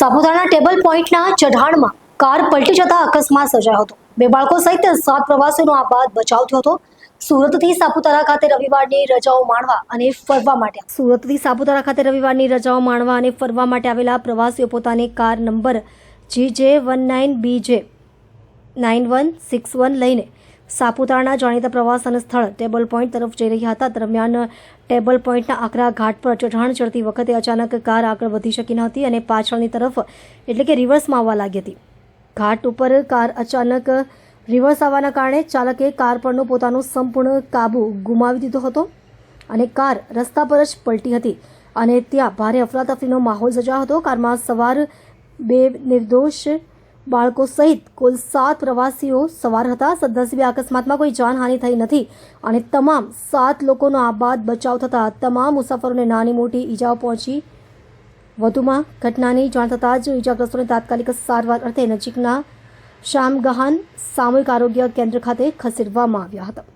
સાપુતારાના table પોઈન્ટના ચઢાણમાં car પલટી જતા અકસ્માત સર્જાયો હતો। બે બાળકો સહિત 7 પ્રવાસીઓનો આ બાદ બચાવ થયો હતો। સુરતથી સાપુતારા ખાતે રવિવારની રજાઓ માણવા અને ફરવા માટે આવેલા પ્રવાસીઓ પોતાની કાર નંબર GJ19BJ 9161 લઈને સાપુતારાના જાણીતા પ્રવાસન સ્થળ ટેબલ પોઈન્ટ તરફ જઈ રહ્યા હતા। દરમિયાન ટેબલ પોઈન્ટના આકરા ઘાટ પર ચઢાણ ચડતી વખતે અચાનક કાર આગળ વધી શકી ન હતી અને પાછળની તરફ એટલે કે રિવર્સમાં આવવા લાગી હતી। ઘાટ ઉપર કાર અચાનક રિવર્સ આવવાના કારણે ચાલકે કાર પરનો પોતાનો સંપૂર્ણ કાબુ ગુમાવી દીધો હતો અને કાર રસ્તા પર જ પલટી હતી અને ત્યાં ભારે અફરાતફરીનો માહોલ સર્જાયો હતો। કારમાં સવાર 2 નિર્દોષ બાળકો સહિત કુલ 7 પ્રવાસીઓ સવાર હતા। સદનસીબે અકસ્માતમાં કોઈ જાનહાનિ થઈ નથી અને તમામ 7 લોકોનો આ બાદ બચાવ થતાં તમામ મુસાફરોને નાની મોટી ઈજાઓ પહોંચી। વધુમાં ઘટનાની જાણ થતાં જ ઈજાગ્રસ્તોને તાત્કાલિક સારવાર અર્થે નજીકના શામગહાન સામૂહિક આરોગ્ય કેન્દ્ર ખાતે ખસેડવામાં આવ્યા હતા।